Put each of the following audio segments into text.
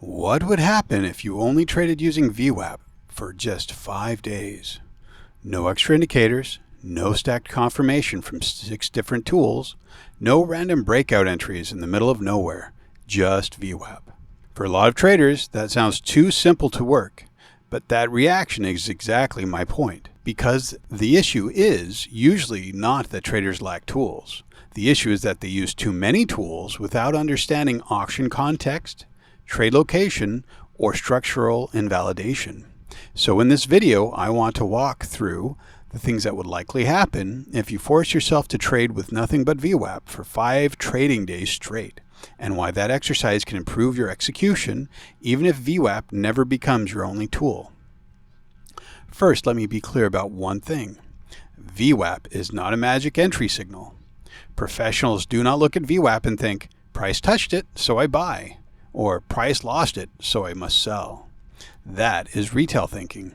What would happen if you only traded using VWAP for just 5 days? No extra indicators, no stacked confirmation from 6 different tools, no random breakout entries in the middle of nowhere, just VWAP. For a lot of traders, that sounds too simple to work, but that reaction is exactly my point. Because the issue is usually not that traders lack tools. The issue is that they use too many tools without understanding auction context, trade location, or structural invalidation. So in this video, I want to walk through the things that would likely happen if you force yourself to trade with nothing but VWAP for 5 trading days straight, and why that exercise can improve your execution even if VWAP never becomes your only tool. First, let me be clear about one thing. VWAP is not a magic entry signal. Professionals do not look at VWAP and think, price touched it, so I buy. Or price lost it, so I must sell. That is retail thinking.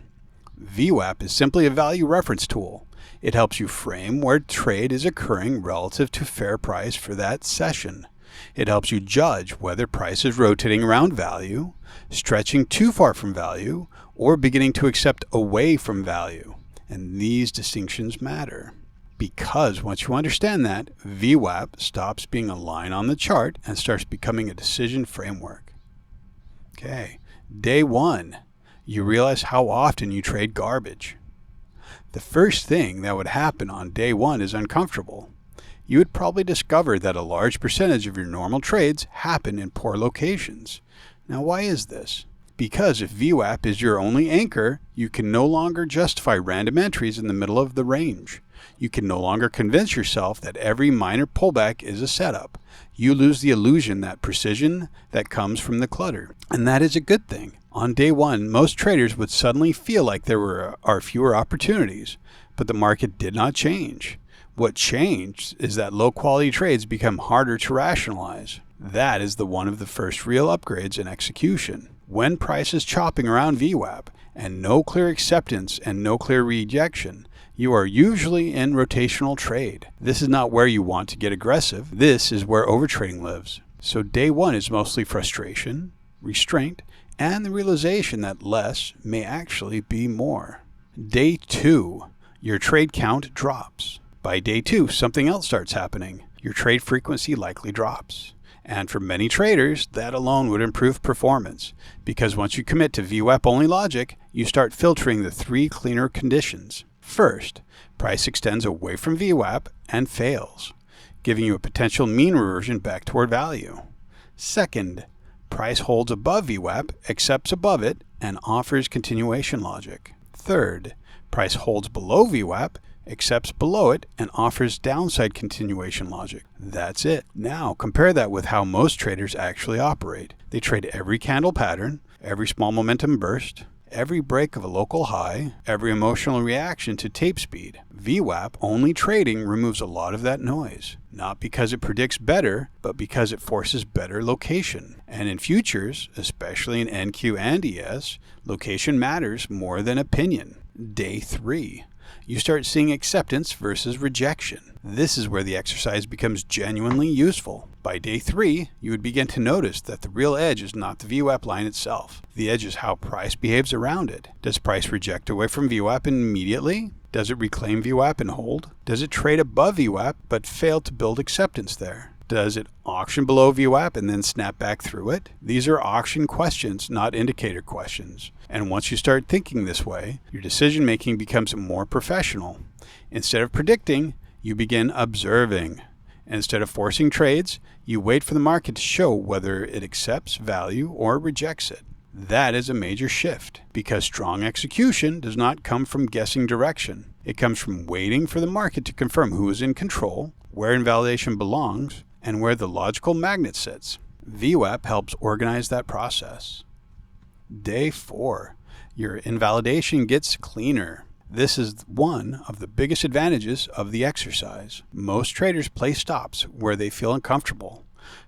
VWAP is simply a value reference tool. It helps you frame where trade is occurring relative to fair price for that session. It helps you judge whether price is rotating around value, stretching too far from value, or beginning to accept away from value. And these distinctions matter. Because once you understand that, VWAP stops being a line on the chart and starts becoming a decision framework. Okay, day 1, you realize how often you trade garbage. The first thing that would happen on day 1 is uncomfortable. You would probably discover that a large percentage of your normal trades happen in poor locations. Now, why is this? Because if VWAP is your only anchor, you can no longer justify random entries in the middle of the range. You can no longer convince yourself that every minor pullback is a setup. You lose the illusion that precision that comes from the clutter. And that is a good thing. On day 1, most traders would suddenly feel like there are fewer opportunities, but the market did not change. What changed is that low-quality trades become harder to rationalize. That is one of the first real upgrades in execution. When price is chopping around VWAP and no clear acceptance and no clear rejection, you are usually in rotational trade. This is not where you want to get aggressive. This is where overtrading lives. So day 1 is mostly frustration, restraint, and the realization that less may actually be more. Day 2, your trade count drops. By day 2, something else starts happening. Your trade frequency likely drops. And for many traders, that alone would improve performance, because once you commit to VWAP-only logic, you start filtering the 3 cleaner conditions. First, price extends away from VWAP and fails, giving you a potential mean reversion back toward value. Second, price holds above VWAP, accepts above it, and offers continuation logic. Third, price holds below VWAP, accepts below it, and offers downside continuation logic. That's it. Now compare that with how most traders actually operate. They trade every candle pattern, every small momentum burst, every break of a local high, every emotional reaction to tape speed. VWAP only trading removes a lot of that noise, not because it predicts better, but because it forces better location. And in futures, especially in NQ and ES, location matters more than opinion. Day 3. You start seeing acceptance versus rejection. This is where the exercise becomes genuinely useful. By day 3, you would begin to notice that the real edge is not the VWAP line itself. The edge is how price behaves around it. Does price reject away from VWAP immediately? Does it reclaim VWAP and hold? Does it trade above VWAP but fail to build acceptance there? Does it auction below VWAP and then snap back through it? These are auction questions, not indicator questions. And once you start thinking this way, your decision making becomes more professional. Instead of predicting, you begin observing. Instead of forcing trades, you wait for the market to show whether it accepts value or rejects it. That is a major shift, because strong execution does not come from guessing direction. It comes from waiting for the market to confirm who is in control, where invalidation belongs, and where the logical magnet sits. VWAP helps organize that process. Day 4. Your invalidation gets cleaner. This is one of the biggest advantages of the exercise. Most traders place stops where they feel uncomfortable.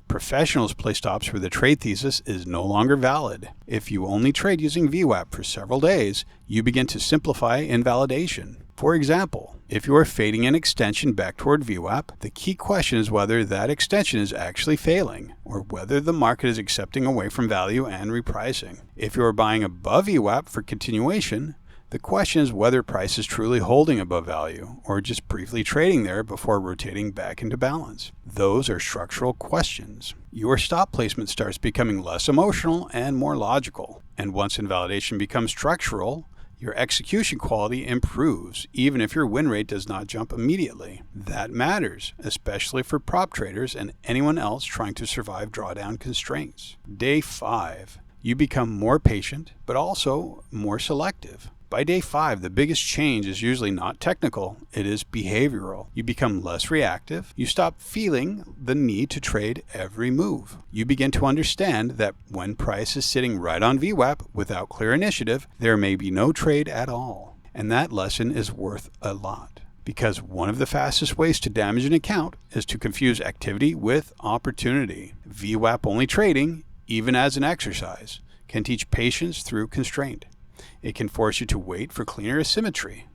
Professionals place stops where the trade thesis is no longer valid. If you only trade using VWAP for several days, you begin to simplify invalidation. For example, if you are fading an extension back toward VWAP, the key question is whether that extension is actually failing, or whether the market is accepting away from value and repricing. If you are buying above VWAP for continuation, the question is whether price is truly holding above value, or just briefly trading there before rotating back into balance. Those are structural questions. Your stop placement starts becoming less emotional and more logical. And once invalidation becomes structural, your execution quality improves, even if your win rate does not jump immediately. That matters, especially for prop traders and anyone else trying to survive drawdown constraints. Day 5, you become more patient, but also more selective. By day 5, the biggest change is usually not technical, it is behavioral. You become less reactive. You stop feeling the need to trade every move. You begin to understand that when price is sitting right on VWAP without clear initiative, there may be no trade at all. And that lesson is worth a lot. Because one of the fastest ways to damage an account is to confuse activity with opportunity. VWAP only trading, even as an exercise, can teach patience through constraint. It can force you to wait for cleaner asymmetry.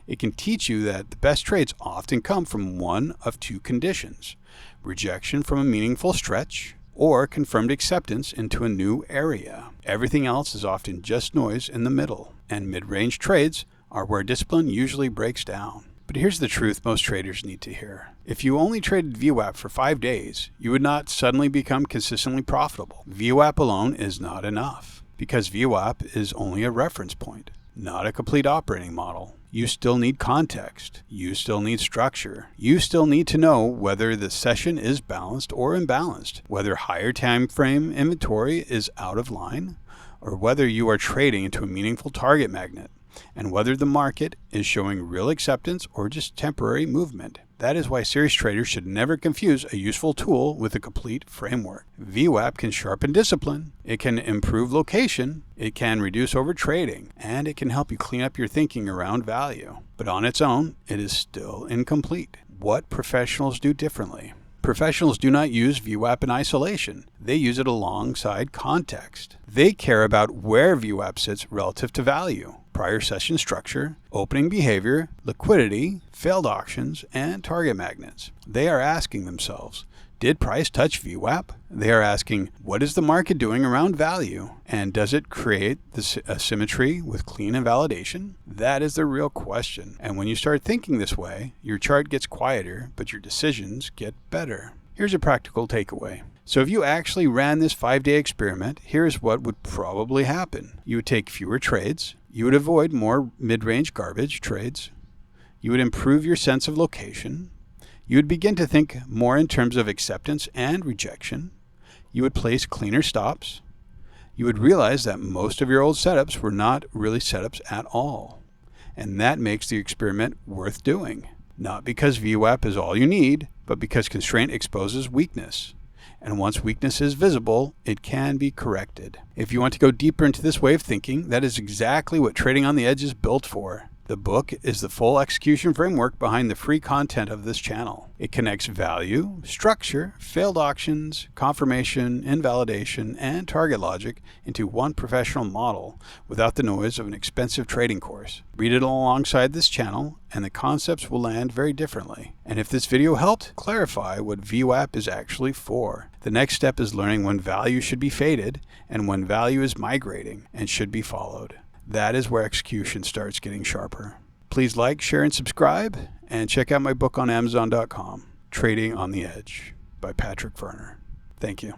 It can teach you that the best trades often come from one of two conditions: rejection from a meaningful stretch, or confirmed acceptance into a new area. Everything else is often just noise in the middle, and mid-range trades are where discipline usually breaks down. But here's the truth most traders need to hear. If you only traded VWAP for 5 days, you would not suddenly become consistently profitable. VWAP alone is not enough, because VWAP is only a reference point, not a complete operating model. You still need context. You still need structure. You still need to know whether the session is balanced or imbalanced, whether higher time frame inventory is out of line, or whether you are trading into a meaningful target magnet, and whether the market is showing real acceptance or just temporary movement. That is why serious traders should never confuse a useful tool with a complete framework. VWAP can sharpen discipline, it can improve location, it can reduce overtrading, and it can help you clean up your thinking around value. But on its own, it is still incomplete. What professionals do differently? Professionals do not use VWAP in isolation. They use it alongside context. They care about where VWAP sits relative to value, prior session structure, opening behavior, liquidity, failed auctions, and target magnets. They are asking themselves, did price touch VWAP? They are asking, what is the market doing around value? And does it create this asymmetry with clean invalidation? That is the real question. And when you start thinking this way, your chart gets quieter, but your decisions get better. Here's a practical takeaway. So if you actually ran this 5-day experiment, here's what would probably happen. You would take fewer trades. You would avoid more mid-range garbage trades. You would improve your sense of location. You would begin to think more in terms of acceptance and rejection. You would place cleaner stops. You would realize that most of your old setups were not really setups at all. And that makes the experiment worth doing. Not because VWAP is all you need, but because constraint exposes weakness. And once weakness is visible, it can be corrected. If you want to go deeper into this way of thinking, that is exactly what Trading on the Edge is built for. The book is the full execution framework behind the free content of this channel. It connects value, structure, failed auctions, confirmation, invalidation, and target logic into one professional model without the noise of an expensive trading course. Read it alongside this channel, and the concepts will land very differently. And if this video helped clarify what VWAP is actually for, the next step is learning when value should be faded and when value is migrating and should be followed. That is where execution starts getting sharper. Please like, share, and subscribe, and check out my book on Amazon.com, Trading on the Edge by Patrick Werner. Thank you.